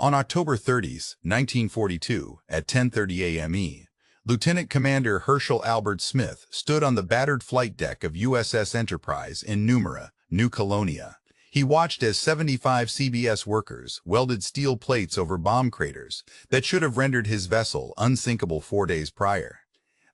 On October 30th, 1942, at 10:30 a.m. Lieutenant Commander Herschel Albert Smith stood on the battered flight deck of USS Enterprise in Nouméa, New Caledonia. He watched as 75 CBS workers welded steel plates over bomb craters that should have rendered his vessel unsinkable 4 days prior.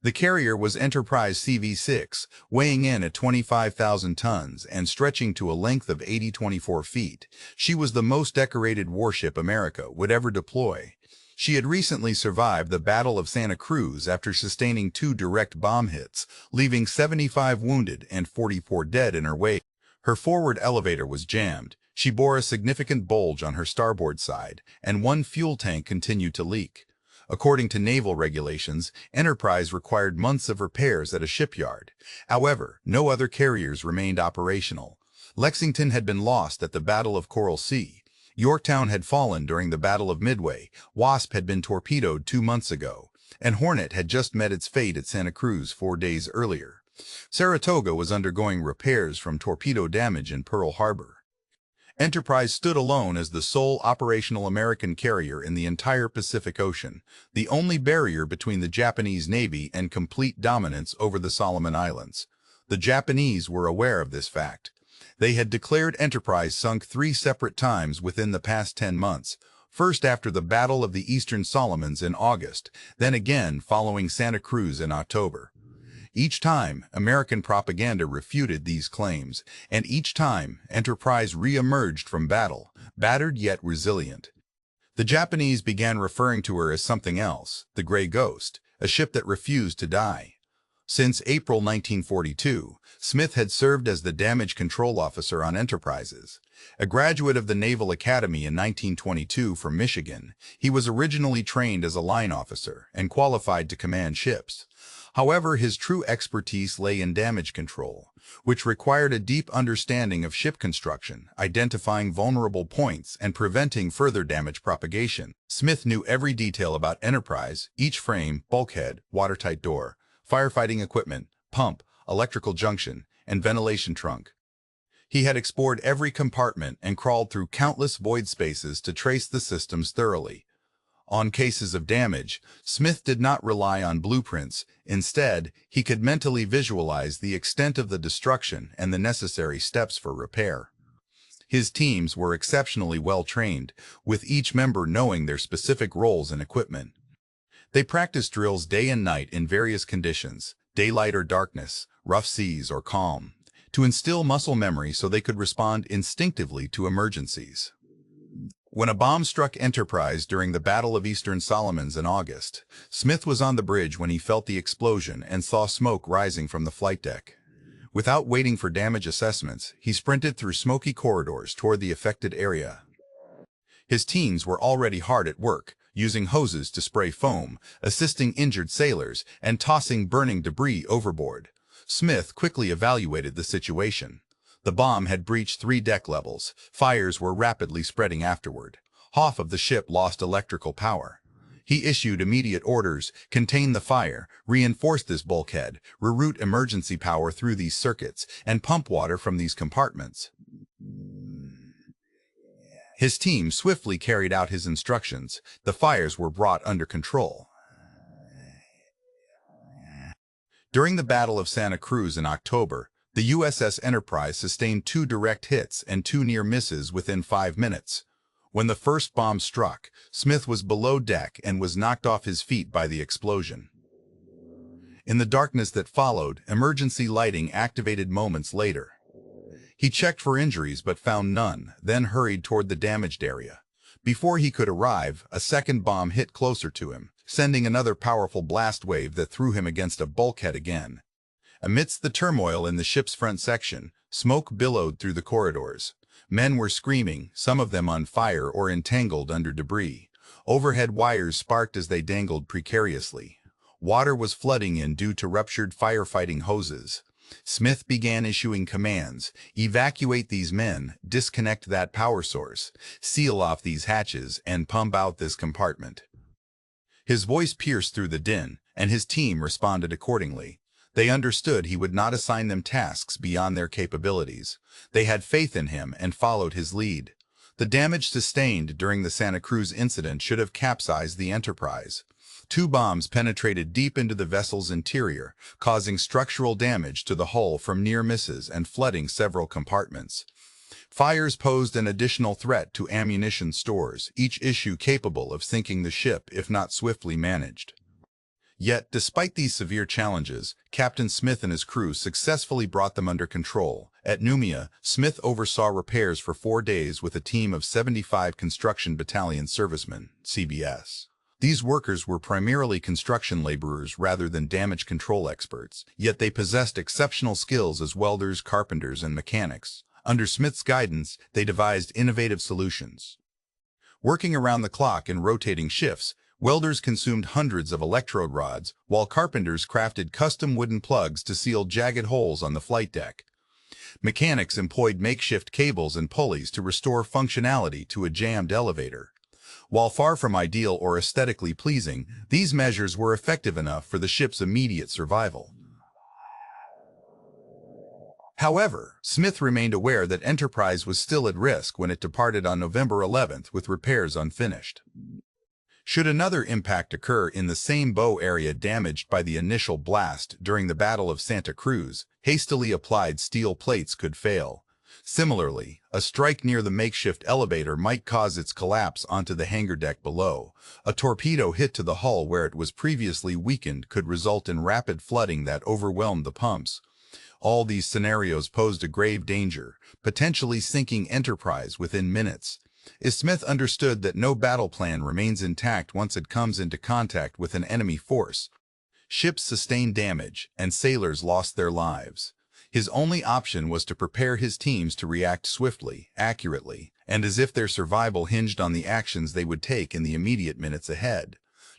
The carrier was Enterprise CV-6, weighing in at 25,000 tons and stretching to a length of 24 feet. She was the most decorated warship America would ever deploy. She had recently survived the Battle of Santa Cruz after sustaining 2 direct bomb hits, leaving 75 wounded and 44 dead in her wake. Her forward elevator was jammed. She bore a significant bulge on her starboard side, and 1 fuel tank continued to leak. According to naval regulations, Enterprise required months of repairs at a shipyard. However, no other carriers remained operational. Lexington had been lost at the Battle of Coral Sea. Yorktown had fallen during the Battle of Midway. Wasp had been torpedoed 2 months ago, and Hornet had just met its fate at Santa Cruz 4 days earlier. Saratoga was undergoing repairs from torpedo damage in Pearl Harbor. Enterprise stood alone as the sole operational American carrier in the entire Pacific Ocean, the only barrier between the Japanese Navy and complete dominance over the Solomon Islands. The Japanese were aware of this fact. They had declared Enterprise sunk 3 separate times within the past 10 months, first after the Battle of the Eastern Solomons in August, then again following Santa Cruz in October. Each time, American propaganda refuted these claims, and each time, Enterprise re-emerged from battle, battered yet resilient. The Japanese began referring to her as something else, the Gray Ghost, a ship that refused to die. Since April 1942, Smith had served as the damage control officer on Enterprises. A graduate of the Naval Academy in 1922 from Michigan, he was originally trained as a line officer and qualified to command ships. However, his true expertise lay in damage control, which required a deep understanding of ship construction, identifying vulnerable points, and preventing further damage propagation. Smith knew every detail about Enterprise, each frame, bulkhead, watertight door, firefighting equipment, pump, electrical junction, and ventilation trunk. He had explored every compartment and crawled through countless void spaces to trace the systems thoroughly. On cases of damage, Smith did not rely on blueprints. Instead, he could mentally visualize the extent of the destruction and the necessary steps for repair. His teams were exceptionally well trained, with each member knowing their specific roles and equipment. They practiced drills day and night in various conditions, daylight or darkness, rough seas or calm, to instill muscle memory so they could respond instinctively to emergencies. When a bomb struck Enterprise during the Battle of Eastern Solomons in August, Smith was on the bridge when he felt the explosion and saw smoke rising from the flight deck. Without waiting for damage assessments, he sprinted through smoky corridors toward the affected area. His teams were already hard at work, using hoses to spray foam, assisting injured sailors, and tossing burning debris overboard. Smith quickly evaluated the situation. The bomb had breached 3 deck levels. Fires were rapidly spreading afterward. Half of the ship lost electrical power. He issued immediate orders: contain the fire, reinforce this bulkhead, reroute emergency power through these circuits, and pump water from these compartments. His team swiftly carried out his instructions. The fires were brought under control. During the Battle of Santa Cruz in October, the USS Enterprise sustained 2 direct hits and 2 near misses within 5 minutes. When the first bomb struck, Smith was below deck and was knocked off his feet by the explosion. In the darkness that followed, emergency lighting activated moments later. He checked for injuries but found none, then hurried toward the damaged area. Before he could arrive, a second bomb hit closer to him, sending another powerful blast wave that threw him against a bulkhead again. Amidst the turmoil in the ship's front section, smoke billowed through the corridors. Men were screaming, some of them on fire or entangled under debris. Overhead wires sparked as they dangled precariously. Water was flooding in due to ruptured firefighting hoses. Smith began issuing commands: evacuate these men, disconnect that power source, seal off these hatches, and pump out this compartment. His voice pierced through the din, and his team responded accordingly. They understood he would not assign them tasks beyond their capabilities. They had faith in him and followed his lead. The damage sustained during the Santa Cruz incident should have capsized the Enterprise. Two bombs penetrated deep into the vessel's interior, causing structural damage to the hull from near misses and flooding several compartments. Fires posed an additional threat to ammunition stores, each issue capable of sinking the ship if not swiftly managed. Yet, despite these severe challenges, Captain Smith and his crew successfully brought them under control. At Nouméa, Smith oversaw repairs for 4 days with a team of 75 construction battalion servicemen, CBS. These workers were primarily construction laborers rather than damage control experts, yet they possessed exceptional skills as welders, carpenters, and mechanics. Under Smith's guidance, they devised innovative solutions. Working around the clock in rotating shifts, welders consumed hundreds of electrode rods, while carpenters crafted custom wooden plugs to seal jagged holes on the flight deck. Mechanics employed makeshift cables and pulleys to restore functionality to a jammed elevator. While far from ideal or aesthetically pleasing, these measures were effective enough for the ship's immediate survival. However, Smith remained aware that Enterprise was still at risk when it departed on November 11th with repairs unfinished. Should another impact occur in the same bow area damaged by the initial blast during the Battle of Santa Cruz, hastily applied steel plates could fail. Similarly, a strike near the makeshift elevator might cause its collapse onto the hangar deck below. A torpedo hit to the hull where it was previously weakened could result in rapid flooding that overwhelmed the pumps. All these scenarios posed a grave danger, potentially sinking Enterprise within minutes. Smith understood that no battle plan remains intact once it comes into contact with an enemy force. Ships sustained damage, and sailors lost their lives. His only option was to prepare his teams to react swiftly, accurately, and as if their survival hinged on the actions they would take in the immediate minutes ahead.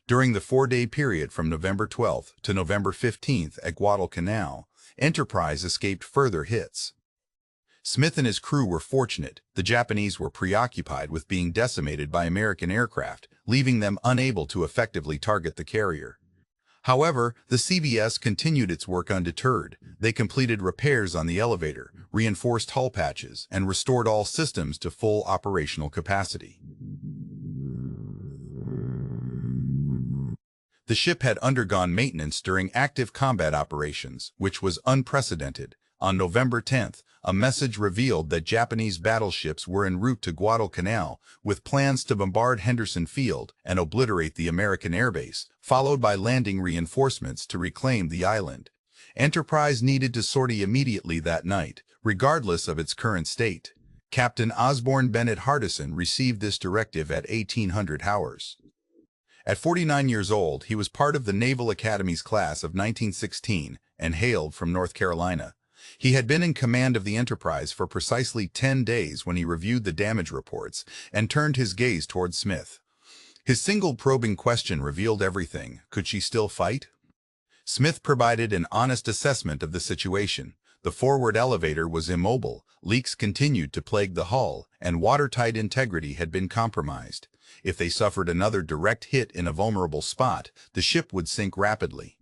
During the 4-day period from November 12th to November 15th at Guadalcanal, Enterprise escaped further hits. Smith and his crew were fortunate. The Japanese were preoccupied with being decimated by American aircraft, leaving them unable to effectively target the carrier. However, the CBS continued its work undeterred. They completed repairs on the elevator, reinforced hull patches, and restored all systems to full operational capacity. The ship had undergone maintenance during active combat operations, which was unprecedented. On November 10th, a message revealed that Japanese battleships were en route to Guadalcanal with plans to bombard Henderson Field and obliterate the American airbase, followed by landing reinforcements to reclaim the island. Enterprise needed to sortie immediately that night, regardless of its current state. Captain Osborne Bennett Hardison received this directive at 1800 hours. At 49 years old, he was part of the Naval Academy's class of 1916 and hailed from North Carolina. He had been in command of the Enterprise for precisely 10 days when he reviewed the damage reports and turned his gaze toward Smith. His single probing question revealed everything. Could she still fight? Smith provided an honest assessment of the situation. The forward elevator was immobile, leaks continued to plague the hull, and watertight integrity had been compromised. If they suffered another direct hit in a vulnerable spot, the ship would sink rapidly.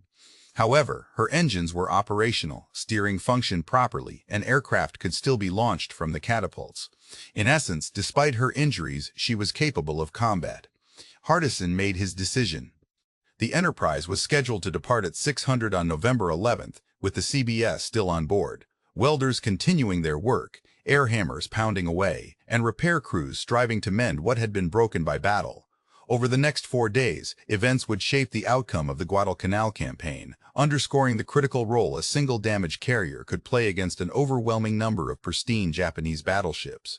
However, her engines were operational, steering functioned properly, and aircraft could still be launched from the catapults. In essence, despite her injuries, she was capable of combat. Hardison made his decision. The Enterprise was scheduled to depart at 600 on November 11th, with the CBS still on board, welders continuing their work, air hammers pounding away, and repair crews striving to mend what had been broken by battle. Over the next 4 days, events would shape the outcome of the Guadalcanal campaign, underscoring the critical role a single damaged carrier could play against an overwhelming number of pristine Japanese battleships.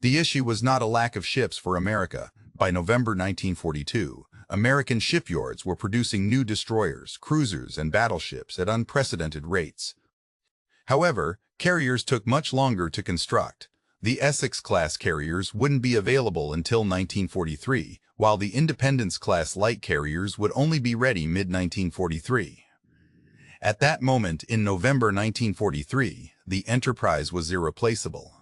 The issue was not a lack of ships for America. By November 1942, American shipyards were producing new destroyers, cruisers, and battleships at unprecedented rates. However, carriers took much longer to construct. The Essex-class carriers wouldn't be available until 1943, while the Independence-class light carriers would only be ready mid-1943. At that moment in November 1943, the Enterprise was irreplaceable.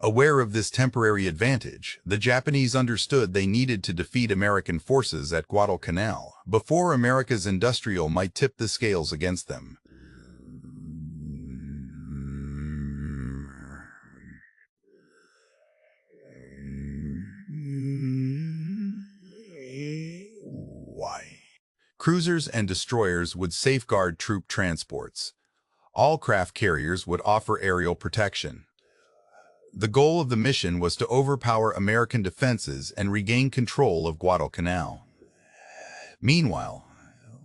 Aware of this temporary advantage, the Japanese understood they needed to defeat American forces at Guadalcanal before America's industrial might tip the scales against them. Cruisers and destroyers would safeguard troop transports. All craft carriers would offer aerial protection. The goal of the mission was to overpower American defenses and regain control of Guadalcanal. Meanwhile,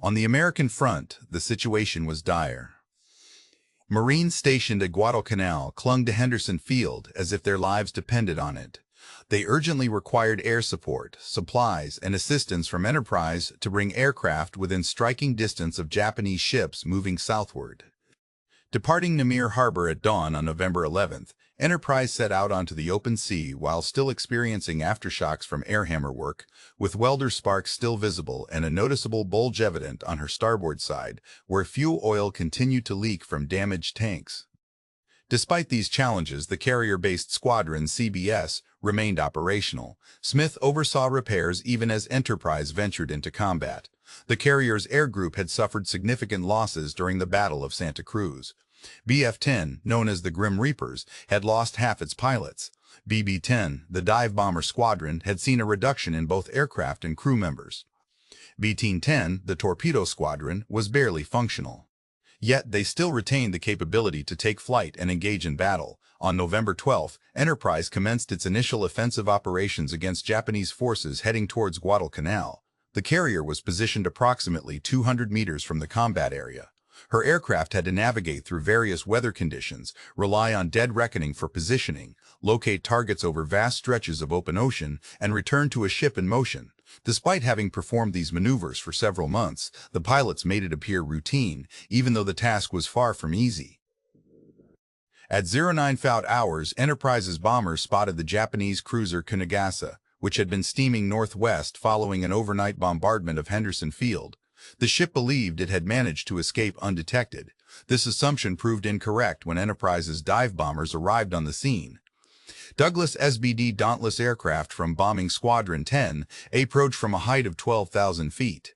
on the American front, the situation was dire. Marines stationed at Guadalcanal clung to Henderson Field as if their lives depended on it. They urgently required air support, supplies, and assistance from Enterprise to bring aircraft within striking distance of Japanese ships moving southward. Departing Nouméa Harbor at dawn on November 11th, Enterprise set out onto the open sea while still experiencing aftershocks from air hammer work, with welder sparks still visible and a noticeable bulge evident on her starboard side, where fuel oil continued to leak from damaged tanks. Despite these challenges, the carrier-based squadron CBS remained operational. Smith oversaw repairs even as Enterprise ventured into combat. The carrier's air group had suffered significant losses during the Battle of Santa Cruz. BF-10, known as the Grim Reapers, had lost half its pilots. BB-10, the dive bomber squadron, had seen a reduction in both aircraft and crew members. BT-10, the torpedo squadron, was barely functional. Yet they still retained the capability to take flight and engage in battle. On November 12, Enterprise commenced its initial offensive operations against Japanese forces heading towards Guadalcanal. The carrier was positioned approximately 200 meters from the combat area. Her aircraft had to navigate through various weather conditions, rely on dead reckoning for positioning, locate targets over vast stretches of open ocean, and return to a ship in motion. Despite having performed these maneuvers for several months, the pilots made it appear routine, even though the task was far from easy. At 09 hours, Enterprise's bombers spotted the Japanese cruiser Kunigasa, which had been steaming northwest following an overnight bombardment of Henderson Field. The ship believed it had managed to escape undetected. This assumption proved incorrect when Enterprise's dive bombers arrived on the scene. Douglas SBD Dauntless aircraft from Bombing Squadron 10 approached from a height of 12,000 feet.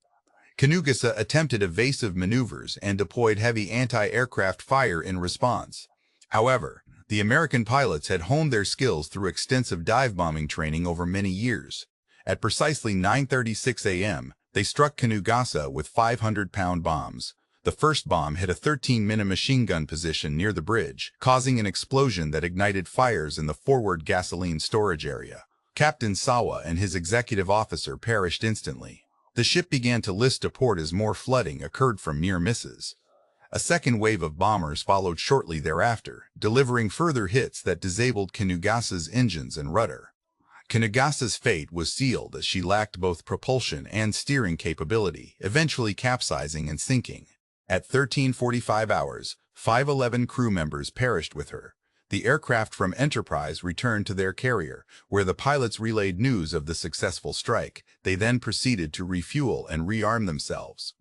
Kunigasa attempted evasive maneuvers and deployed heavy anti-aircraft fire in response. However, the American pilots had honed their skills through extensive dive bombing training over many years. At precisely 9:36 a.m., they struck Kunigasa with 500-pound bombs. The first bomb hit a 13-minute machine gun position near the bridge, causing an explosion that ignited fires in the forward gasoline storage area. Captain Sawa and his executive officer perished instantly. The ship began to list to port as more flooding occurred from near misses. A second wave of bombers followed shortly thereafter, delivering further hits that disabled Kunigasa's engines and rudder. Kunigasa's fate was sealed as she lacked both propulsion and steering capability, eventually capsizing and sinking. At 13:45 hours, 511 crew members perished with her. The aircraft from Enterprise returned to their carrier, where the pilots relayed news of the successful strike. They then proceeded to refuel and rearm themselves.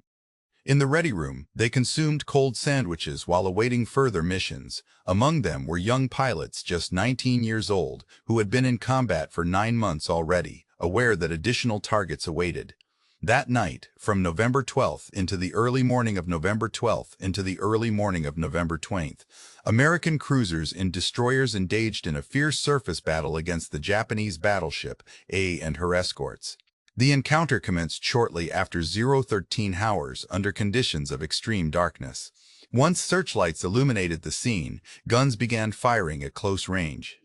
In the ready room, they consumed cold sandwiches while awaiting further missions. Among them were young pilots just 19 years old who had been in combat for 9 months already, aware that additional targets awaited. That night, from November 12th into the early morning of November 12th into the early morning of November 20th, American cruisers and destroyers engaged in a fierce surface battle against the Japanese battleship A and her escorts. The encounter commenced shortly after 0:13 hours under conditions of extreme darkness. Once searchlights illuminated the scene, guns began firing at close range.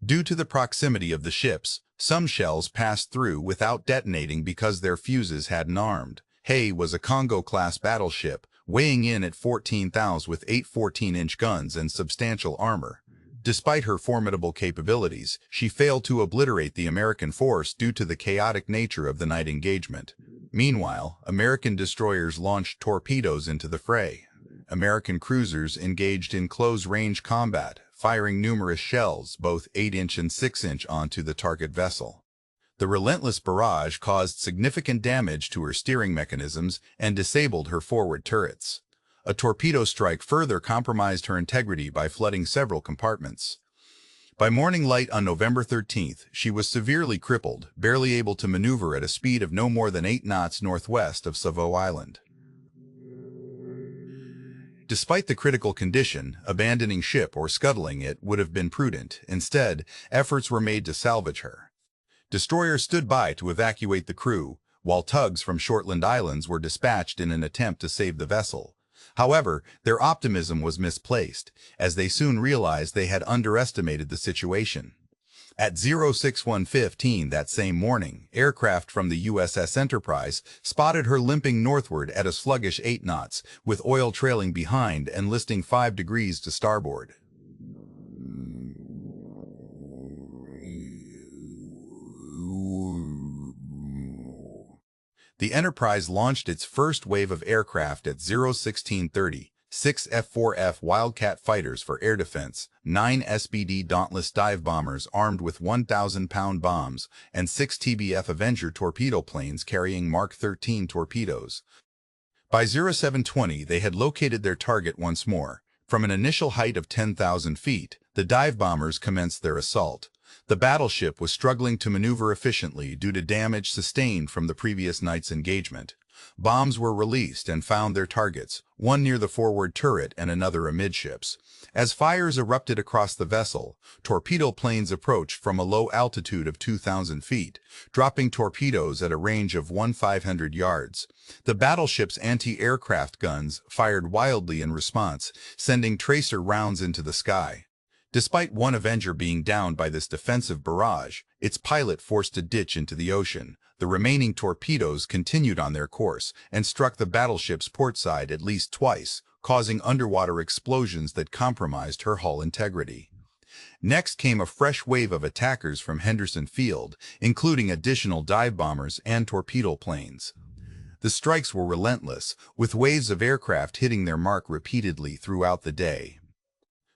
Due to the proximity of the ships, some shells passed through without detonating because their fuses hadn't armed. Hay was a Congo-class battleship, weighing in at 14,000 with 8 14-inch guns and substantial armor. Despite her formidable capabilities, she failed to obliterate the American force due to the chaotic nature of the night engagement. Meanwhile, American destroyers launched torpedoes into the fray. American cruisers engaged in close-range combat, firing numerous shells, both 8-inch and 6-inch, onto the target vessel. The relentless barrage caused significant damage to her steering mechanisms and disabled her forward turrets. A torpedo strike further compromised her integrity by flooding several compartments. By morning light on November 13th, she was severely crippled, barely able to maneuver at a speed of no more than 8 knots northwest of Savo Island. Despite the critical condition, abandoning ship or scuttling it would have been prudent. Instead, efforts were made to salvage her. Destroyers stood by to evacuate the crew, while tugs from Shortland Islands were dispatched in an attempt to save the vessel. However, their optimism was misplaced, as they soon realized they had underestimated the situation. At 06:15 that same morning, aircraft from the USS Enterprise spotted her limping northward at a sluggish 8 knots, with oil trailing behind and listing 5 degrees to starboard. The Enterprise launched its first wave of aircraft at 0:16:30, 6 F-4F Wildcat fighters for air defense, 9 SBD Dauntless dive bombers armed with 1,000-pound bombs, and 6 TBF Avenger torpedo planes carrying Mark 13 torpedoes. By 07:20, they had located their target once more. From an initial height of 10,000 feet, the dive bombers commenced their assault. The battleship was struggling to maneuver efficiently due to damage sustained from the previous night's engagement. Bombs were released and found their targets, one near the forward turret and another amidships. As fires erupted across the vessel, torpedo planes approached from a low altitude of 2,000 feet, dropping torpedoes at a range of 1,500 yards. The battleship's anti-aircraft guns fired wildly in response, sending tracer rounds into the sky. Despite one Avenger being downed by this defensive barrage, its pilot forced a ditch into the ocean. The remaining torpedoes continued on their course and struck the battleship's port side at least twice, causing underwater explosions that compromised her hull integrity. Next came a fresh wave of attackers from Henderson Field, including additional dive bombers and torpedo planes. The strikes were relentless, with waves of aircraft hitting their mark repeatedly throughout the day.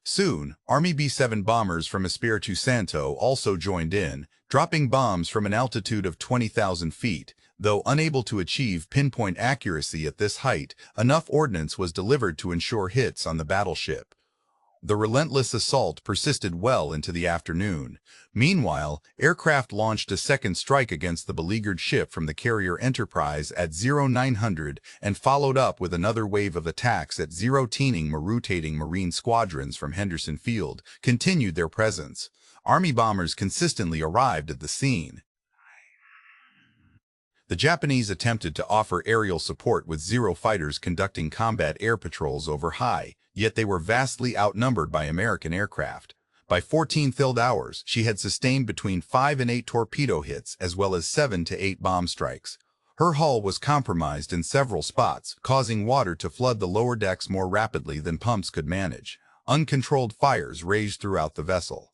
Soon, Army B-7 bombers from Espiritu Santo also joined in, dropping bombs from an altitude of 20,000 feet. Though unable to achieve pinpoint accuracy at this height, enough ordnance was delivered to ensure hits on the battleship. The relentless assault persisted well into the afternoon. Meanwhile, aircraft launched a second strike against the beleaguered ship from the carrier Enterprise at 0900 and followed up with another wave of attacks at 0:10. Rotating Marine squadrons from Henderson Field continued their presence. Army bombers consistently arrived at the scene. The Japanese attempted to offer aerial support with Zero fighters conducting combat air patrols over high, yet they were vastly outnumbered by American aircraft. By 14 filled hours, she had sustained between 5 and 8 torpedo hits as well as 7 to 8 bomb strikes. Her hull was compromised in several spots, causing water to flood the lower decks more rapidly than pumps could manage. Uncontrolled fires raged throughout the vessel.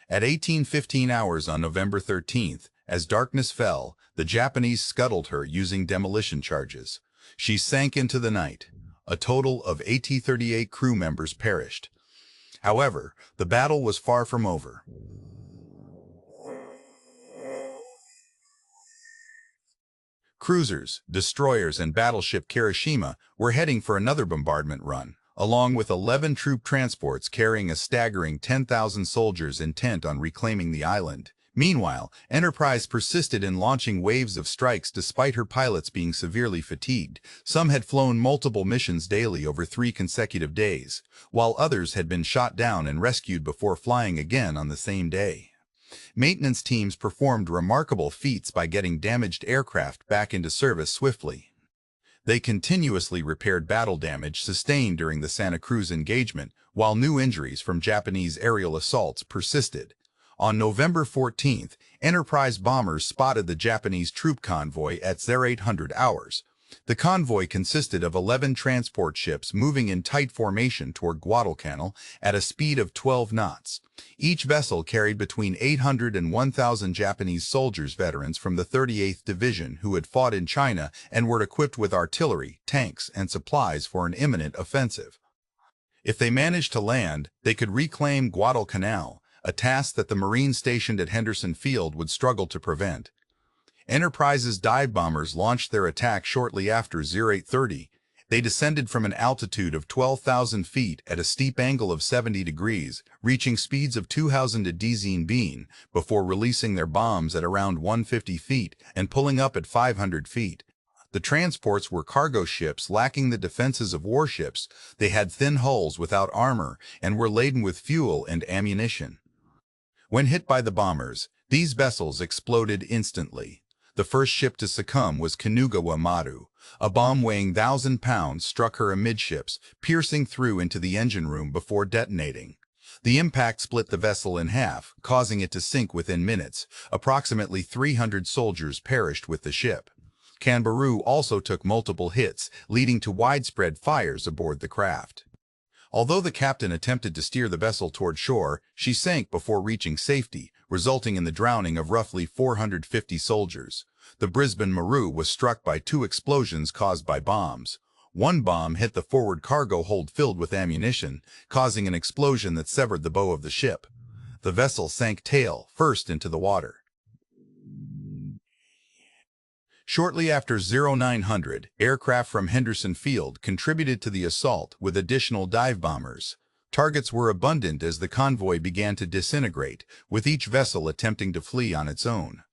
At 18:15 hours on November 13th, as darkness fell, the Japanese scuttled her using demolition charges. She sank into the night. A total of 38 crew members perished. However, the battle was far from over. Cruisers, destroyers, and battleship Kirishima were heading for another bombardment run, along with 11 troop transports carrying a staggering 10,000 soldiers intent on reclaiming the island. Meanwhile, Enterprise persisted in launching waves of strikes despite her pilots being severely fatigued. Some had flown multiple missions daily over 3 consecutive days, while others had been shot down and rescued before flying again on the same day. Maintenance teams performed remarkable feats by getting damaged aircraft back into service swiftly. They continuously repaired battle damage sustained during the Santa Cruz engagement, while new injuries from Japanese aerial assaults persisted. On November 14th, Enterprise bombers spotted the Japanese troop convoy at 0800 hours. The convoy consisted of 11 transport ships moving in tight formation toward Guadalcanal at a speed of 12 knots. Each vessel carried between 800 and 1,000 Japanese soldiers, veterans from the 38th Division who had fought in China and were equipped with artillery, tanks, and supplies for an imminent offensive. If they managed to land, they could reclaim Guadalcanal, a task that the Marines stationed at Henderson Field would struggle to prevent. Enterprise's dive bombers launched their attack shortly after 0830. They descended from an altitude of 12,000 feet at a steep angle of 70 degrees, reaching speeds of 2,000 bean before releasing their bombs at around 150 feet and pulling up at 500 feet. The transports were cargo ships lacking the defenses of warships. They had thin hulls without armor and were laden with fuel and ammunition. When hit by the bombers, these vessels exploded instantly. The first ship to succumb was Kanugawa Maru. A bomb weighing 1,000 pounds struck her amidships, piercing through into the engine room before detonating. The impact split the vessel in half, causing it to sink within minutes. Approximately 300 soldiers perished with the ship. Kanbaru also took multiple hits, leading to widespread fires aboard the craft. Although the captain attempted to steer the vessel toward shore, she sank before reaching safety, resulting in the drowning of roughly 450 soldiers. The Brisbane Maru was struck by 2 explosions caused by bombs. One bomb hit the forward cargo hold filled with ammunition, causing an explosion that severed the bow of the ship. The vessel sank tail first into the water. Shortly after 0900, aircraft from Henderson Field contributed to the assault with additional dive bombers. Targets were abundant as the convoy began to disintegrate, with each vessel attempting to flee on its own.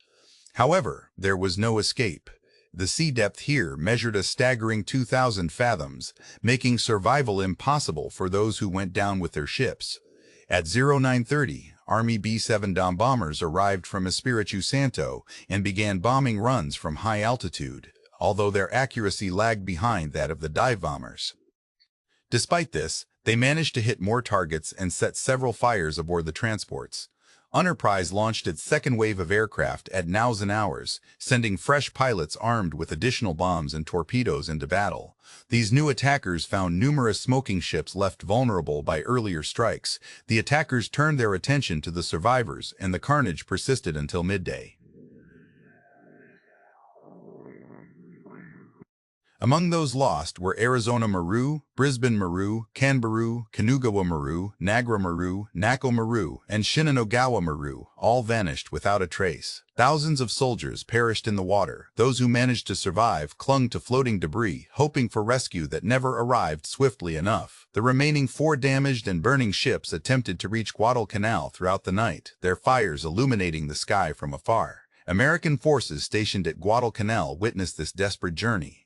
However, there was no escape. The sea depth here measured a staggering 2,000 fathoms, making survival impossible for those who went down with their ships. At 0930, Army B-7 Dom bombers arrived from Espiritu Santo and began bombing runs from high altitude, although their accuracy lagged behind that of the dive bombers. Despite this, they managed to hit more targets and set several fires aboard the transports. Enterprise launched its second wave of aircraft at nows and hours, sending fresh pilots armed with additional bombs and torpedoes into battle. These new attackers found numerous smoking ships left vulnerable by earlier strikes. The attackers turned their attention to the survivors, and the carnage persisted until midday. Among those lost were Arizona Maru, Brisbane Maru, Kanbaru, Kanugawa Maru, Nagra Maru, Nako Maru, and Shinanogawa Maru, all vanished without a trace. Thousands of soldiers perished in the water. Those who managed to survive clung to floating debris, hoping for rescue that never arrived swiftly enough. The remaining 4 damaged and burning ships attempted to reach Guadalcanal throughout the night, their fires illuminating the sky from afar. American forces stationed at Guadalcanal witnessed this desperate journey.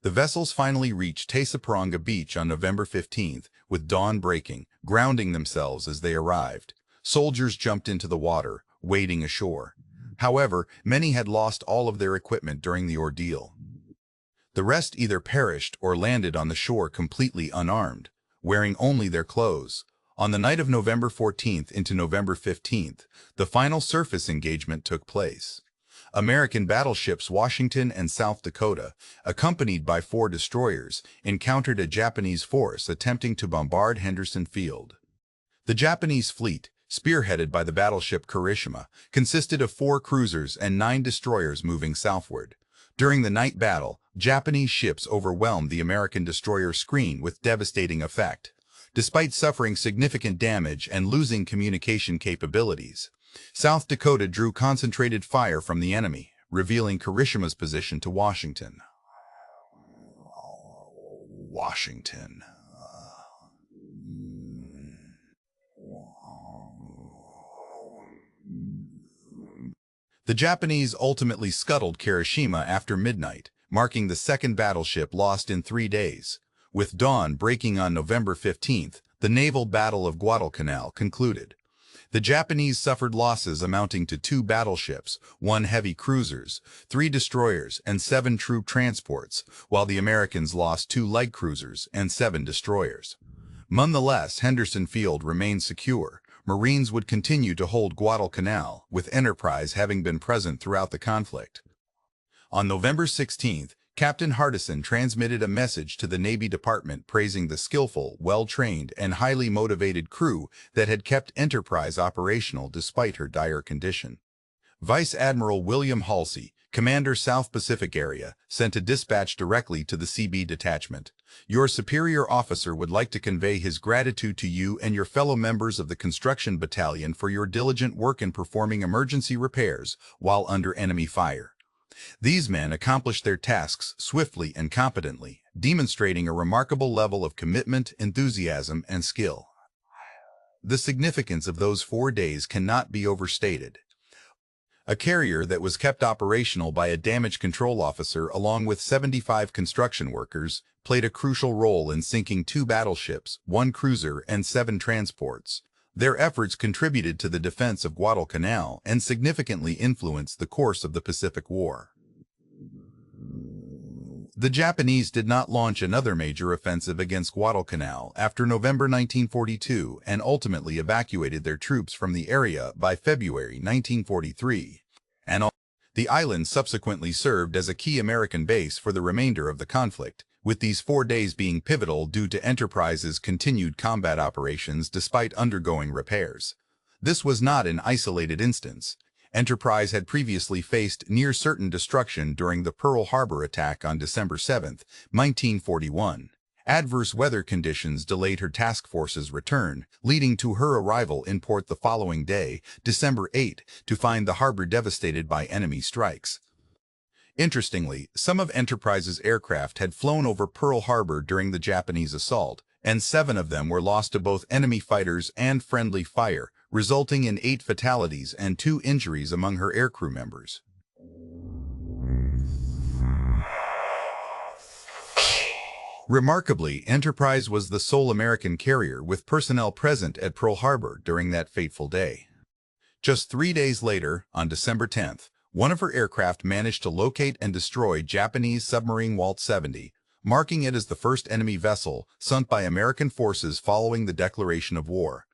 The vessels finally reached Tesaparanga Beach on November 15th, with dawn breaking, grounding themselves as they arrived. Soldiers jumped into the water, wading ashore. However, many had lost all of their equipment during the ordeal. The rest either perished or landed on the shore completely unarmed, wearing only their clothes. On the night of November 14th into November 15th, the final surface engagement took place. American battleships Washington and South Dakota, accompanied by 4 destroyers, encountered a Japanese force attempting to bombard Henderson Field. The Japanese fleet, spearheaded by the battleship Kirishima, consisted of 4 cruisers and 9 destroyers moving southward. During the night battle, Japanese ships overwhelmed the American destroyer screen with devastating effect. Despite suffering significant damage and losing communication capabilities, South Dakota drew concentrated fire from the enemy, revealing Kirishima's position to Washington. The Japanese ultimately scuttled Kirishima after midnight, marking the second battleship lost in 3 days. With dawn breaking on November 15th, the naval battle of Guadalcanal concluded. The Japanese suffered losses amounting to 2 battleships, 1 heavy cruisers, 3 destroyers, and 7 troop transports, while the Americans lost 2 light cruisers and 7 destroyers. Nonetheless, Henderson Field remained secure. Marines would continue to hold Guadalcanal, with Enterprise having been present throughout the conflict. On November 16th, Captain Hardison transmitted a message to the Navy Department praising the skillful, well-trained, and highly motivated crew that had kept Enterprise operational despite her dire condition. Vice Admiral William Halsey, Commander South Pacific Area, sent a dispatch directly to the CB detachment. Your superior officer would like to convey his gratitude to you and your fellow members of the construction battalion for your diligent work in performing emergency repairs while under enemy fire. These men accomplished their tasks swiftly and competently, demonstrating a remarkable level of commitment, enthusiasm, and skill. The significance of those 4 days cannot be overstated. A carrier that was kept operational by a damage control officer along with 75 construction workers played a crucial role in sinking 2 battleships, 1 cruiser, and 7 transports. Their efforts contributed to the defense of Guadalcanal and significantly influenced the course of the Pacific War. The Japanese did not launch another major offensive against Guadalcanal after November 1942 and ultimately evacuated their troops from the area by February 1943. The island subsequently served as a key American base for the remainder of the conflict, with these 4 days being pivotal due to Enterprise's continued combat operations despite undergoing repairs. This was not an isolated instance. Enterprise had previously faced near-certain destruction during the Pearl Harbor attack on December 7, 1941. Adverse weather conditions delayed her task force's return, leading to her arrival in port the following day, December 8, to find the harbor devastated by enemy strikes. Interestingly, some of Enterprise's aircraft had flown over Pearl Harbor during the Japanese assault, and 7 of them were lost to both enemy fighters and friendly fire, resulting in 8 fatalities and 2 injuries among her aircrew members. Remarkably, Enterprise was the sole American carrier with personnel present at Pearl Harbor during that fateful day. Just 3 days later, on December 10th, one of her aircraft managed to locate and destroy Japanese submarine Walt 70, marking it as the first enemy vessel sunk by American forces following the declaration of war.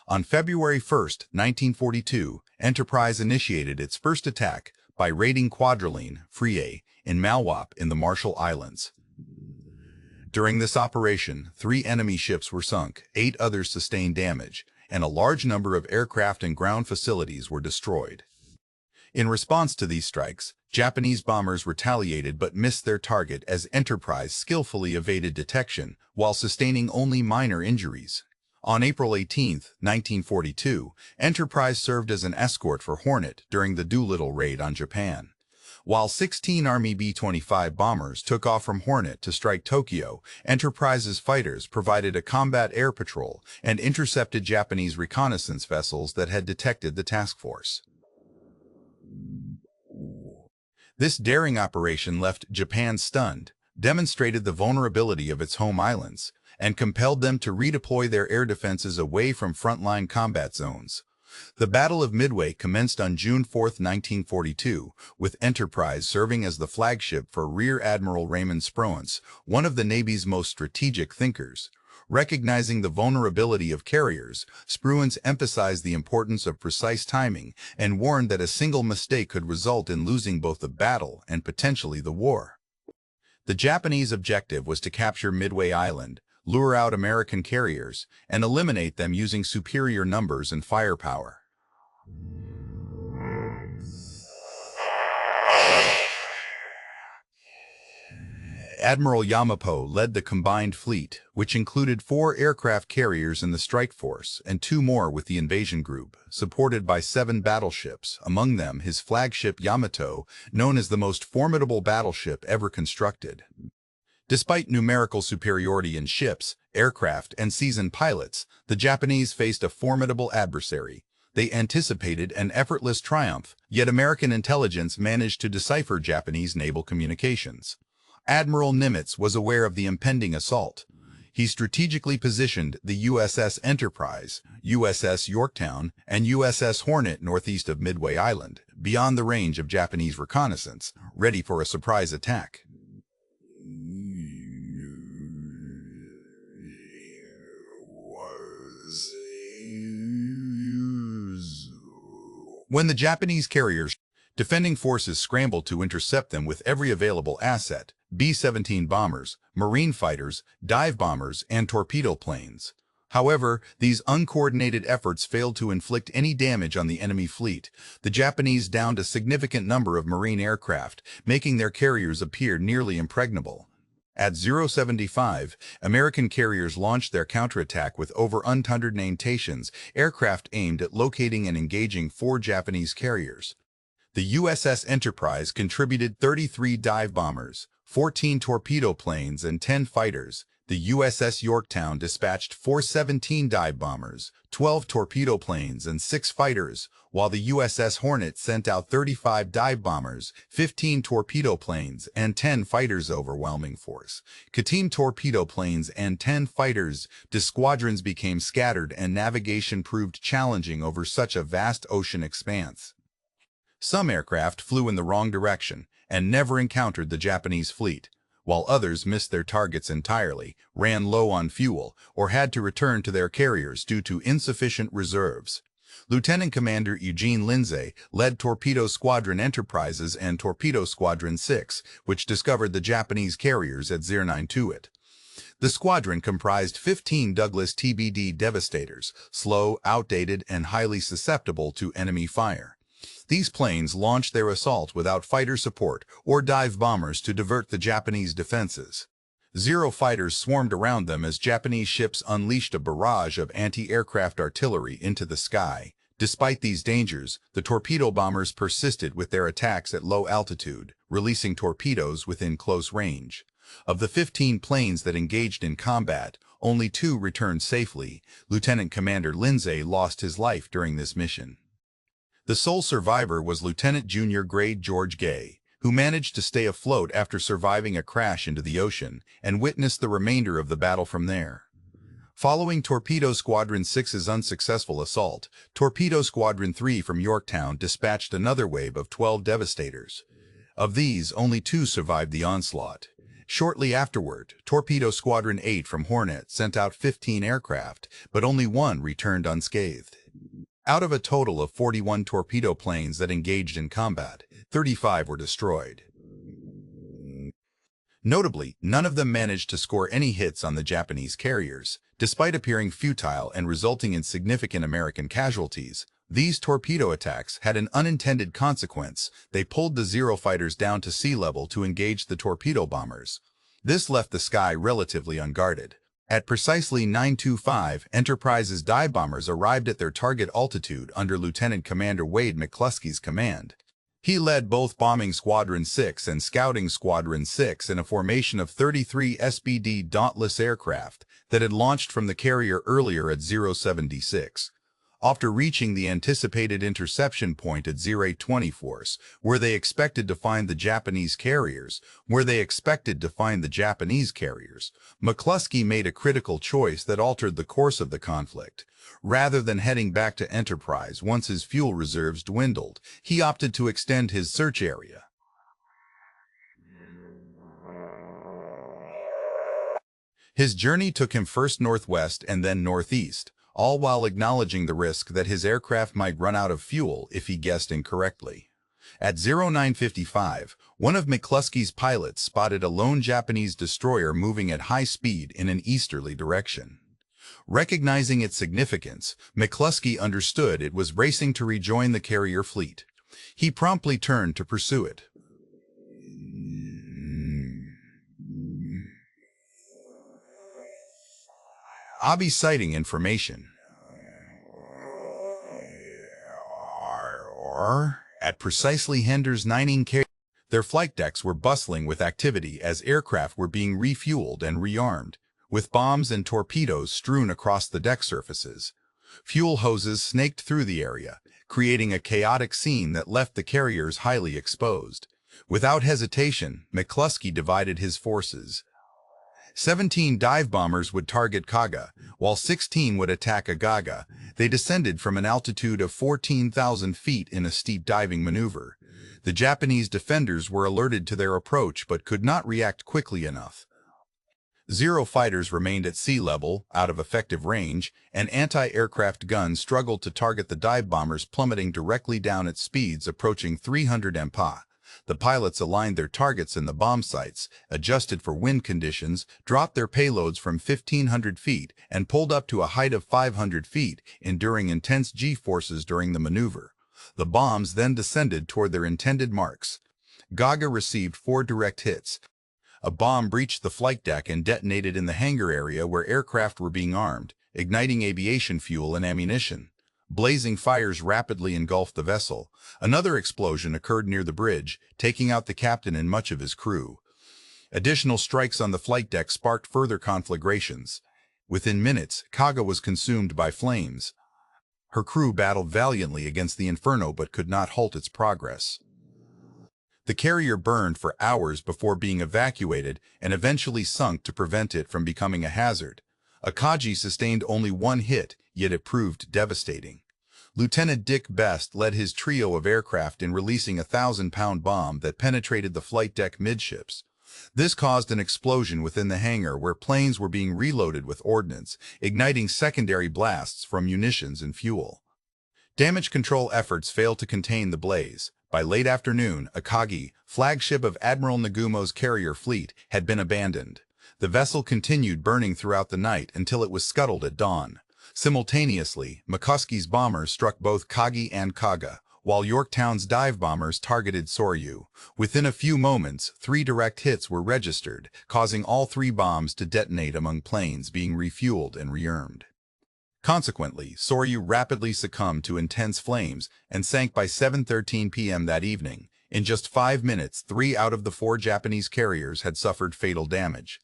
On February 1, 1942, Enterprise initiated its first attack by raiding Quadrilline, Frié, in Malwap in the Marshall Islands. During this operation, 3 enemy ships were sunk, 8 others sustained damage, and a large number of aircraft and ground facilities were destroyed. In response to these strikes, Japanese bombers retaliated but missed their target as Enterprise skillfully evaded detection while sustaining only minor injuries. On April 18, 1942, Enterprise served as an escort for Hornet during the Doolittle raid on Japan. While 16 Army B-25 bombers took off from Hornet to strike Tokyo, Enterprise's fighters provided a combat air patrol and intercepted Japanese reconnaissance vessels that had detected the task force. This daring operation left Japan stunned, demonstrated the vulnerability of its home islands, and compelled them to redeploy their air defenses away from frontline combat zones. The Battle of Midway commenced on June 4, 1942, with Enterprise serving as the flagship for Rear Admiral Raymond Spruance, one of the Navy's most strategic thinkers. Recognizing the vulnerability of carriers, Spruance emphasized the importance of precise timing and warned that a single mistake could result in losing both the battle and potentially the war. The Japanese objective was to capture Midway Island, lure out American carriers, and eliminate them using superior numbers and firepower. Admiral Yamapo led the combined fleet, which included 4 aircraft carriers in the strike force and 2 more with the invasion group, supported by 7 battleships, among them his flagship Yamato, known as the most formidable battleship ever constructed. Despite numerical superiority in ships, aircraft, and seasoned pilots, the Japanese faced a formidable adversary. They anticipated an effortless triumph, yet American intelligence managed to decipher Japanese naval communications. Admiral Nimitz was aware of the impending assault. He strategically positioned the USS Enterprise, USS Yorktown, and USS Hornet northeast of Midway Island, beyond the range of Japanese reconnaissance, ready for a surprise attack. When the Japanese carriers, defending forces scrambled to intercept them with every available asset: B-17 bombers, marine fighters, dive bombers, and torpedo planes. However, these uncoordinated efforts failed to inflict any damage on the enemy fleet. The Japanese downed a significant number of marine aircraft, making their carriers appear nearly impregnable. At 075, American carriers launched their counterattack with over unnamed aircraft aimed at locating and engaging 4 Japanese carriers. The USS Enterprise contributed 33 dive bombers, 14 torpedo planes, and 10 fighters. The USS Yorktown dispatched 417 dive bombers, 12 torpedo planes, and 6 fighters, while the USS Hornet sent out 35 dive bombers, 15 torpedo planes, and 10 fighters. Overwhelming force. 14 torpedo planes and 10 fighters. The squadrons became scattered and navigation proved challenging over such a vast ocean expanse. Some aircraft flew in the wrong direction and never encountered the Japanese fleet, while others missed their targets entirely, ran low on fuel, or had to return to their carriers due to insufficient reserves. Lieutenant Commander Eugene Lindsay led Torpedo Squadron Enterprises and Torpedo Squadron 6, which discovered the Japanese carriers at 092. The squadron comprised 15 Douglas TBD Devastators, slow, outdated, and highly susceptible to enemy fire. These planes launched their assault without fighter support or dive bombers to divert the Japanese defenses. Zero fighters swarmed around them as Japanese ships unleashed a barrage of anti-aircraft artillery into the sky. Despite these dangers, the torpedo bombers persisted with their attacks at low altitude, releasing torpedoes within close range. Of the 15 planes that engaged in combat, only 2 returned safely. Lieutenant Commander Lindsay lost his life during this mission. The sole survivor was Lieutenant Junior Grade George Gay, who managed to stay afloat after surviving a crash into the ocean and witnessed the remainder of the battle from there. Following Torpedo Squadron 6's unsuccessful assault, Torpedo Squadron 3 from Yorktown dispatched another wave of 12 Devastators. Of these, only 2 survived the onslaught. Shortly afterward, Torpedo Squadron 8 from Hornet sent out 15 aircraft, but only 1 returned unscathed. Out of a total of 41 torpedo planes that engaged in combat, 35 were destroyed. Notably, none of them managed to score any hits on the Japanese carriers. Despite appearing futile and resulting in significant American casualties, these torpedo attacks had an unintended consequence. They pulled the Zero fighters down to sea level to engage the torpedo bombers. This left the sky relatively unguarded. At precisely 9:25, Enterprise's dive bombers arrived at their target altitude under Lieutenant Commander Wade McCluskey's command. He led both Bombing Squadron 6 and Scouting Squadron 6 in a formation of 33 SBD Dauntless aircraft that had launched from the carrier earlier at 076. After reaching the anticipated interception point at 0824, where they expected to find the Japanese carriers, McCluskey made a critical choice that altered the course of the conflict. Rather than heading back to Enterprise once his fuel reserves dwindled, he opted to extend his search area. His journey took him first northwest and then northeast, all while acknowledging the risk that his aircraft might run out of fuel if he guessed incorrectly. At 0955, one of McCluskey's pilots spotted a lone Japanese destroyer moving at high speed in an easterly direction. Recognizing its significance, McCluskey understood it was racing to rejoin the carrier fleet. He promptly turned to pursue it. Abi sighting information. At precisely Henders 9 their flight decks were bustling with activity as aircraft were being refueled and rearmed, with bombs and torpedoes strewn across the deck surfaces. Fuel hoses snaked through the area, creating a chaotic scene that left the carriers highly exposed. Without hesitation, McCluskey divided his forces. 17 dive bombers would target Kaga, while 16 would attack Agaga. They descended from an altitude of 14,000 feet in a steep diving maneuver. The Japanese defenders were alerted to their approach but could not react quickly enough. Zero fighters remained at sea level, out of effective range, and anti-aircraft guns struggled to target the dive bombers, plummeting directly down at speeds approaching 300 mph. The pilots aligned their targets in the bomb sights, adjusted for wind conditions, dropped their payloads from 1,500 feet, and pulled up to a height of 500 feet, enduring intense G-forces during the maneuver. The bombs then descended toward their intended marks. Gaga received 4 direct hits. A bomb breached the flight deck and detonated in the hangar area where aircraft were being armed, igniting aviation fuel and ammunition. Blazing fires rapidly engulfed the vessel. Another explosion occurred near the bridge, taking out the captain and much of his crew. Additional strikes on the flight deck sparked further conflagrations. Within minutes, Kaga was consumed by flames. Her crew battled valiantly against the inferno but could not halt its progress. The carrier burned for hours before being evacuated and eventually sunk to prevent it from becoming a hazard. Akagi sustained only one hit, yet it proved devastating. Lieutenant Dick Best led his trio of aircraft in releasing a 1,000-pound bomb that penetrated the flight deck midships. This caused an explosion within the hangar where planes were being reloaded with ordnance, igniting secondary blasts from munitions and fuel. Damage control efforts failed to contain the blaze. By late afternoon, Akagi, flagship of Admiral Nagumo's carrier fleet, had been abandoned. The vessel continued burning throughout the night until it was scuttled at dawn. Simultaneously, McCuskey's bombers struck both Kagi and Kaga, while Yorktown's dive bombers targeted Soryu. Within a few moments, 3 direct hits were registered, causing all 3 bombs to detonate among planes being refueled and rearmed. Consequently, Soryu rapidly succumbed to intense flames and sank by 7:13 p.m. that evening. In just 5 minutes, 3 out of the 4 Japanese carriers had suffered fatal damage.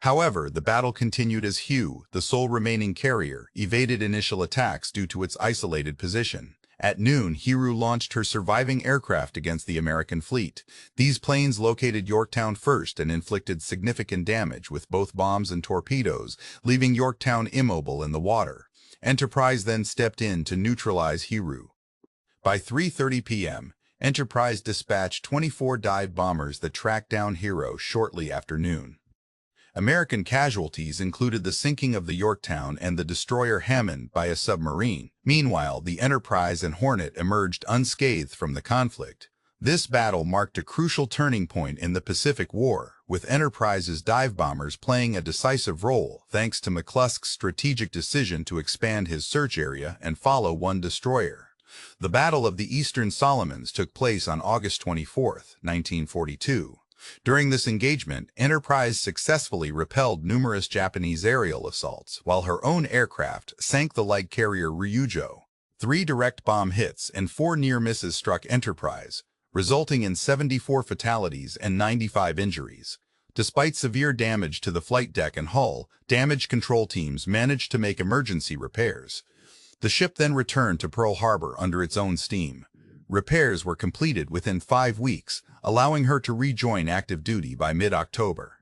However, the battle continued as Hugh, the sole remaining carrier, evaded initial attacks due to its isolated position. At noon, Hiru launched her surviving aircraft against the American fleet. These planes located Yorktown first and inflicted significant damage with both bombs and torpedoes, leaving Yorktown immobile in the water. Enterprise then stepped in to neutralize Hiru. By 3:30 p.m., Enterprise dispatched 24 dive bombers that tracked down Hiru shortly after noon. American casualties included the sinking of the Yorktown and the destroyer Hammond by a submarine. Meanwhile, the Enterprise and Hornet emerged unscathed from the conflict. This battle marked a crucial turning point in the Pacific War, with Enterprise's dive bombers playing a decisive role thanks to McCluskey's strategic decision to expand his search area and follow one destroyer. The Battle of the Eastern Solomons took place on August 24, 1942. During this engagement, Enterprise successfully repelled numerous Japanese aerial assaults, while her own aircraft sank the light carrier Ryujo. 3 direct bomb hits and 4 near misses struck Enterprise, resulting in 74 fatalities and 95 injuries. Despite severe damage to the flight deck and hull, damage control teams managed to make emergency repairs. The ship then returned to Pearl Harbor under its own steam. Repairs were completed within 5 weeks, allowing her to rejoin active duty by mid-October.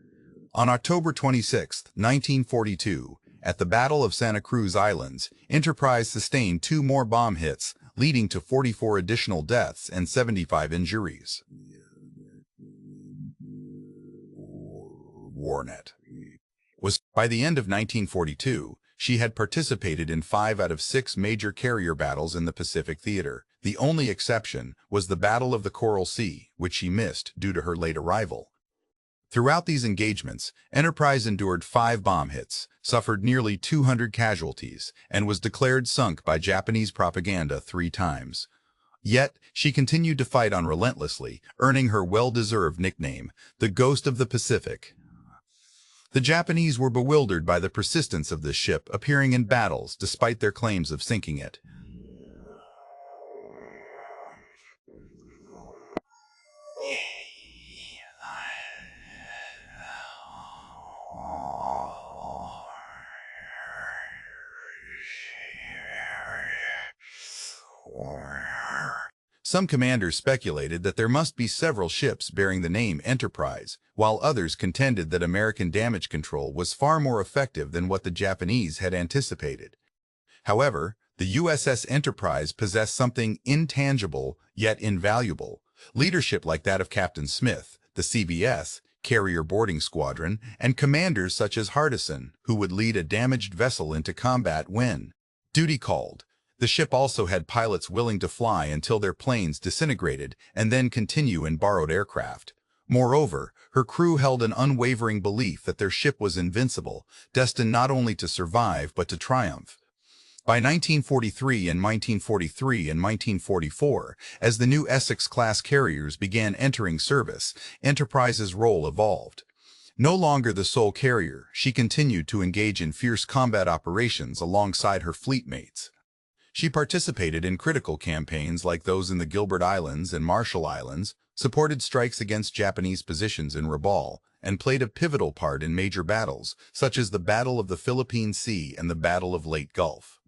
On October 26, 1942, at the Battle of Santa Cruz Islands, Enterprise sustained 2 more bomb hits, leading to 44 additional deaths and 75 injuries. Warnet was by the end of 1942, she had participated in 5 out of 6 major carrier battles in the Pacific theater. The only exception was the Battle of the Coral Sea, which she missed due to her late arrival. Throughout these engagements, Enterprise endured 5 bomb hits, suffered nearly 200 casualties, and was declared sunk by Japanese propaganda 3 times. Yet, she continued to fight on relentlessly, earning her well-deserved nickname, the Ghost of the Pacific. The Japanese were bewildered by the persistence of this ship appearing in battles despite their claims of sinking it. Some commanders speculated that there must be several ships bearing the name Enterprise, while others contended that American damage control was far more effective than what the Japanese had anticipated. However, the USS Enterprise possessed something intangible yet invaluable: leadership like that of Captain Smith, the CBS, Carrier Boarding Squadron, and commanders such as Hardison, who would lead a damaged vessel into combat when duty called. The ship also had pilots willing to fly until their planes disintegrated and then continue in borrowed aircraft. Moreover, her crew held an unwavering belief that their ship was invincible, destined not only to survive but to triumph. By 1943 and 1944, as the new Essex-class carriers began entering service, Enterprise's role evolved. No longer the sole carrier, she continued to engage in fierce combat operations alongside her fleet mates. She participated in critical campaigns like those in the Gilbert Islands and Marshall Islands, supported strikes against Japanese positions in Rabaul, and played a pivotal part in major battles, such as the Battle of the Philippine Sea and the Battle of Leyte Gulf.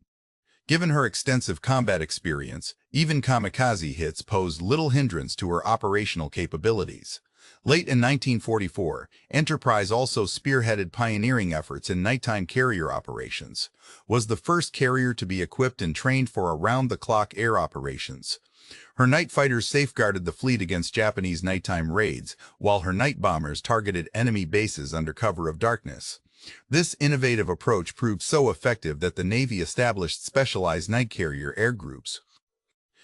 Given her extensive combat experience, even kamikaze hits posed little hindrance to her operational capabilities. Late in 1944, Enterprise also spearheaded pioneering efforts in nighttime carrier operations, was the first carrier to be equipped and trained for around-the-clock air operations. Her night fighters safeguarded the fleet against Japanese nighttime raids, while her night bombers targeted enemy bases under cover of darkness. This innovative approach proved so effective that the Navy established specialized night carrier air groups.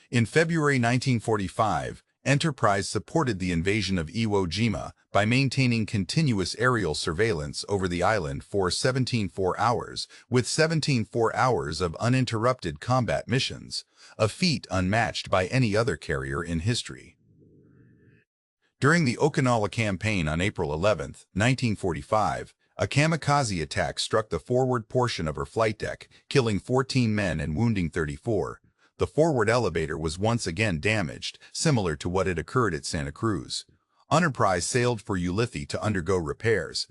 In February 1945, Enterprise supported the invasion of Iwo Jima by maintaining continuous aerial surveillance over the island for 17 hours, with 17 hours of uninterrupted combat missions, a feat unmatched by any other carrier in history. During the Okinawa campaign on April 11, 1945, a kamikaze attack struck the forward portion of her flight deck, killing 14 men and wounding 34. The forward elevator was once again damaged, similar to what had occurred at Santa Cruz. Enterprise sailed for Ulithi to undergo repairs.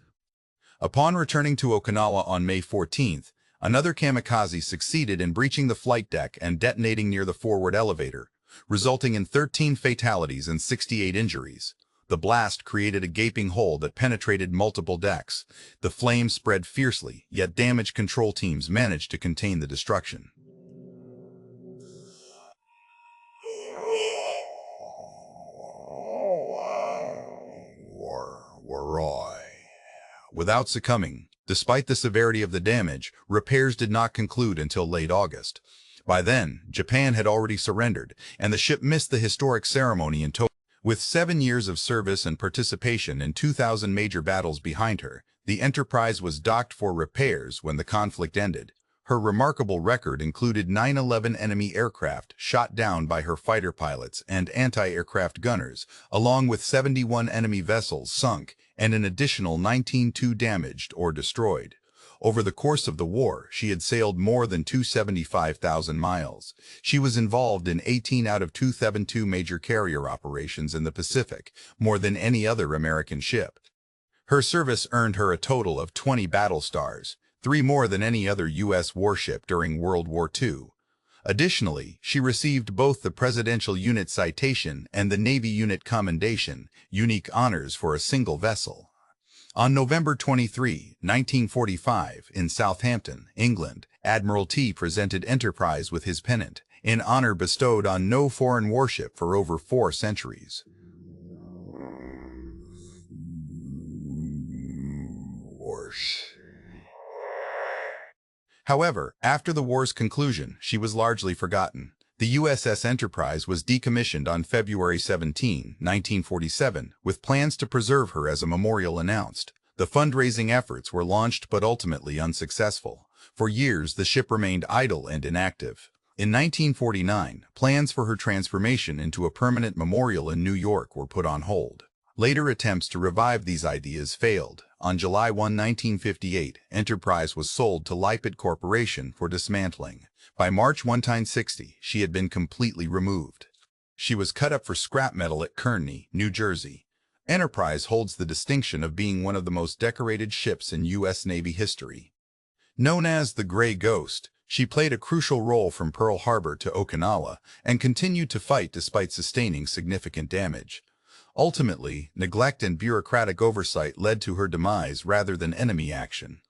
Upon returning to Okinawa on May 14th, another kamikaze succeeded in breaching the flight deck and detonating near the forward elevator, resulting in 13 fatalities and 68 injuries. The blast created a gaping hole that penetrated multiple decks. The flames spread fiercely, yet damage control teams managed to contain the destruction. Without succumbing, despite the severity of the damage, repairs did not conclude until late August. By then, Japan had already surrendered, and the ship missed the historic ceremony in Tokyo. With 7 years of service and participation in 2,000 major battles behind her, the Enterprise was docked for repairs when the conflict ended. Her remarkable record included 911 enemy aircraft shot down by her fighter pilots and anti-aircraft gunners, along with 71 enemy vessels sunk and an additional 19 damaged or destroyed. Over the course of the war, she had sailed more than 275,000 miles. She was involved in 18 out of 272 major carrier operations in the Pacific, more than any other American ship. Her service earned her a total of 20 battle stars, 3 more than any other U.S. warship during World War II. Additionally, she received both the Presidential Unit Citation and the Navy Unit Commendation, unique honors for a single vessel. On November 23, 1945, in Southampton, England, Admiral T presented Enterprise with his pennant, an honor bestowed on no foreign warship for over 4 centuries. However, after the war's conclusion, she was largely forgotten. The USS Enterprise was decommissioned on February 17, 1947, with plans to preserve her as a memorial announced. The fundraising efforts were launched but ultimately unsuccessful. For years, the ship remained idle and inactive. In 1949, plans for her transformation into a permanent memorial in New York were put on hold. Later attempts to revive these ideas failed. On July 1, 1958, Enterprise was sold to Lippitt Corporation for dismantling. By March 1960, she had been completely removed. She was cut up for scrap metal at Kearney, New Jersey. Enterprise holds the distinction of being one of the most decorated ships in U.S. Navy history. Known as the Gray Ghost, she played a crucial role from Pearl Harbor to Okinawa and continued to fight despite sustaining significant damage. Ultimately, neglect and bureaucratic oversight led to her demise rather than enemy action.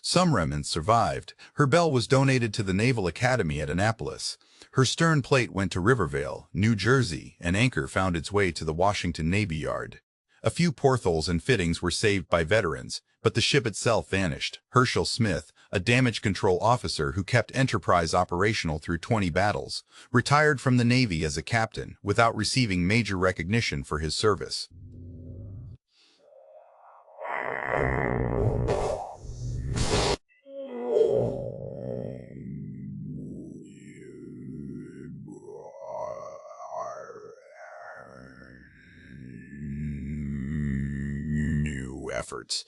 Some remnants survived. Her bell was donated to the Naval Academy at Annapolis. Her stern plate went to Rivervale, New Jersey, and anchor found its way to the Washington Navy Yard. A few portholes and fittings were saved by veterans, but the ship itself vanished. Herschel Smith, a damage control officer who kept Enterprise operational through 20 battles, retired from the Navy as a captain without receiving major recognition for his service. Efforts.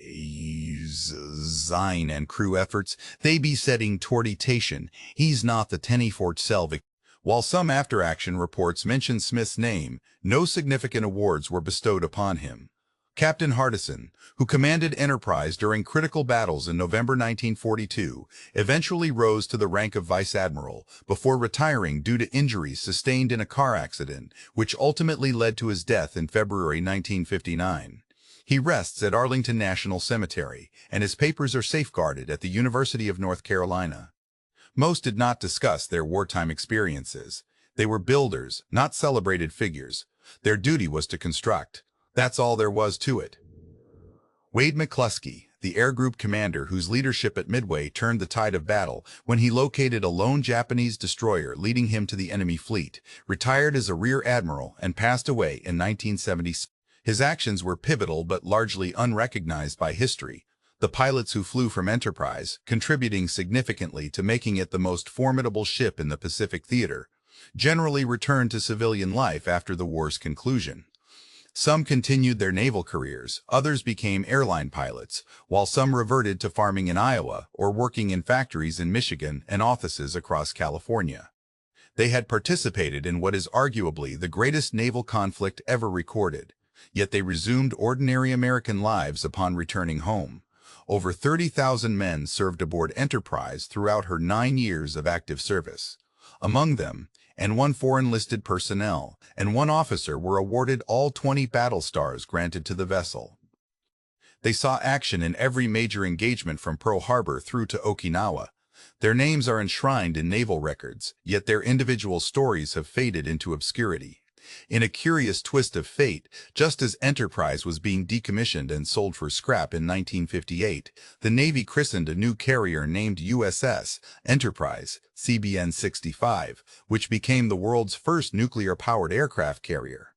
Design and crew efforts, they be setting torditation. He's not the Tennyfort Selvig. While some after-action reports mention Smith's name, no significant awards were bestowed upon him. Captain Hardison, who commanded Enterprise during critical battles in November 1942, eventually rose to the rank of Vice Admiral before retiring due to injuries sustained in a car accident, which ultimately led to his death in February 1959. He rests at Arlington National Cemetery, and his papers are safeguarded at the University of North Carolina. Most did not discuss their wartime experiences. They were builders, not celebrated figures. Their duty was to construct. That's all there was to it. Wade McCluskey, the air group commander whose leadership at Midway turned the tide of battle when he located a lone Japanese destroyer leading him to the enemy fleet, retired as a rear admiral and passed away in 1976. His actions were pivotal but largely unrecognized by history, the pilots who flew from Enterprise contributing significantly to making it the most formidable ship in the Pacific theater, generally returned to civilian life after the war's conclusion. Some continued their naval careers, others became airline pilots, while some reverted to farming in Iowa or working in factories in Michigan and offices across California. They had participated in what is arguably the greatest naval conflict ever recorded, yet they resumed ordinary American lives upon returning home. Over 30,000 men served aboard Enterprise throughout her 9 years of active service. Among them, and 1 foreign-listed personnel and 1 officer were awarded all 20 battle stars granted to the vessel. They saw action in every major engagement from Pearl Harbor through to Okinawa. Their names are enshrined in naval records, yet their individual stories have faded into obscurity. In a curious twist of fate, just as Enterprise was being decommissioned and sold for scrap in 1958, the Navy christened a new carrier named USS Enterprise, CBN-65, which became the world's first nuclear-powered aircraft carrier.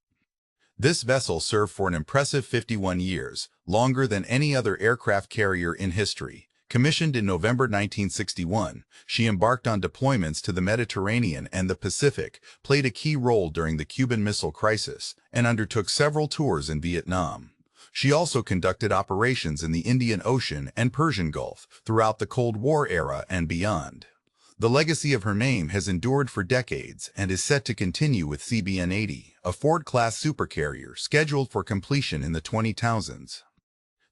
This vessel served for an impressive 51 years, longer than any other aircraft carrier in history. Commissioned in November 1961, she embarked on deployments to the Mediterranean and the Pacific, played a key role during the Cuban Missile Crisis, and undertook several tours in Vietnam. She also conducted operations in the Indian Ocean and Persian Gulf throughout the Cold War era and beyond. The legacy of her name has endured for decades and is set to continue with CBN-80, a Ford-class supercarrier scheduled for completion in the 20,000s.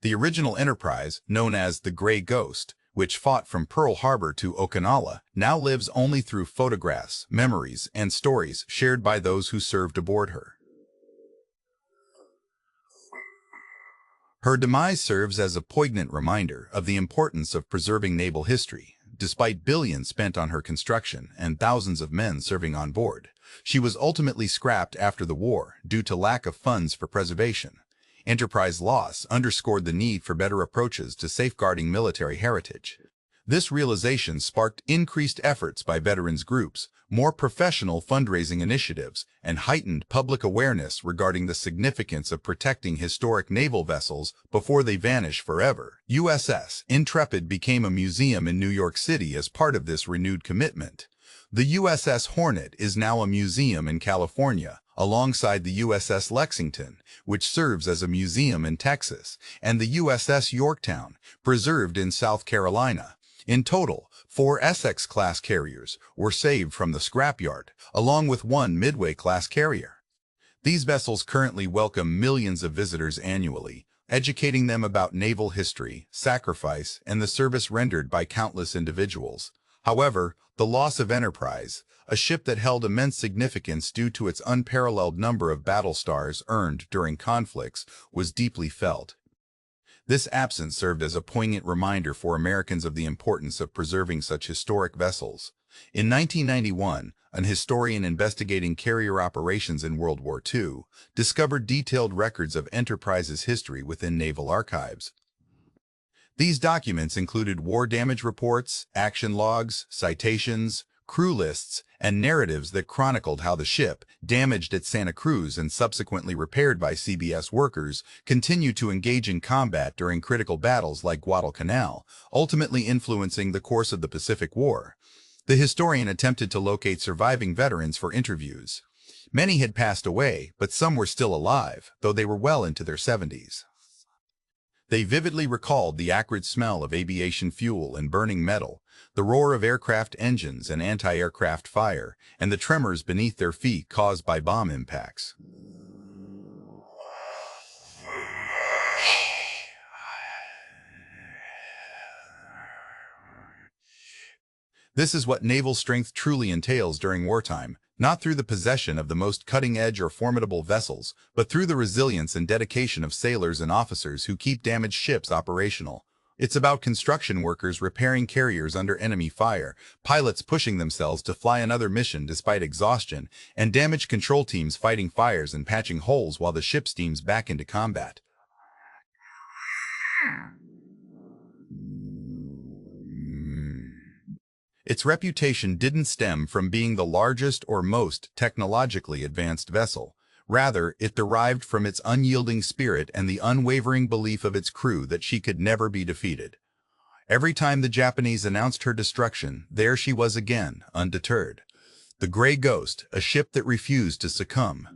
The original Enterprise, known as the Gray Ghost, which fought from Pearl Harbor to Okinawa, now lives only through photographs, memories, and stories shared by those who served aboard her. Her demise serves as a poignant reminder of the importance of preserving naval history. Despite billions spent on her construction and thousands of men serving on board, she was ultimately scrapped after the war due to lack of funds for preservation. Enterprise loss underscored the need for better approaches to safeguarding military heritage. This realization sparked increased efforts by veterans groups, more professional fundraising initiatives, and heightened public awareness regarding the significance of protecting historic naval vessels before they vanish forever. USS Intrepid became a museum in New York City as part of this renewed commitment. The USS Hornet is now a museum in California, alongside the USS Lexington, which serves as a museum in Texas, and the USS Yorktown, preserved in South Carolina. In total, 4 Essex-class carriers were saved from the scrapyard, along with 1 Midway-class carrier. These vessels currently welcome millions of visitors annually, educating them about naval history, sacrifice, and the service rendered by countless individuals. However, the loss of Enterprise, a ship that held immense significance due to its unparalleled number of battle stars earned during conflicts, was deeply felt. This absence served as a poignant reminder for Americans of the importance of preserving such historic vessels. In 1991, an historian investigating carrier operations in World War II discovered detailed records of Enterprise's history within naval archives. These documents included war damage reports, action logs, citations, crew lists, and narratives that chronicled how the ship, damaged at Santa Cruz and subsequently repaired by CBS workers, continued to engage in combat during critical battles like Guadalcanal, ultimately influencing the course of the Pacific War. The historian attempted to locate surviving veterans for interviews. Many had passed away, but some were still alive, though they were well into their 70s. They vividly recalled the acrid smell of aviation fuel and burning metal, the roar of aircraft engines and anti-aircraft fire, and the tremors beneath their feet caused by bomb impacts. This is what naval strength truly entails during wartime, not through the possession of the most cutting-edge or formidable vessels, but through the resilience and dedication of sailors and officers who keep damaged ships operational. It's about construction workers repairing carriers under enemy fire, pilots pushing themselves to fly another mission despite exhaustion, and damage control teams fighting fires and patching holes while the ship steams back into combat. Its reputation didn't stem from being the largest or most technologically advanced vessel. Rather, it derived from its unyielding spirit and the unwavering belief of its crew that she could never be defeated. Every time the Japanese announced her destruction, there she was again, undeterred. The Gray Ghost, a ship that refused to succumb.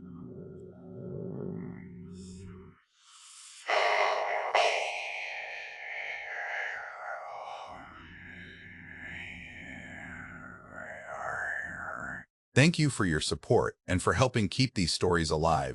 Thank you for your support and for helping keep these stories alive.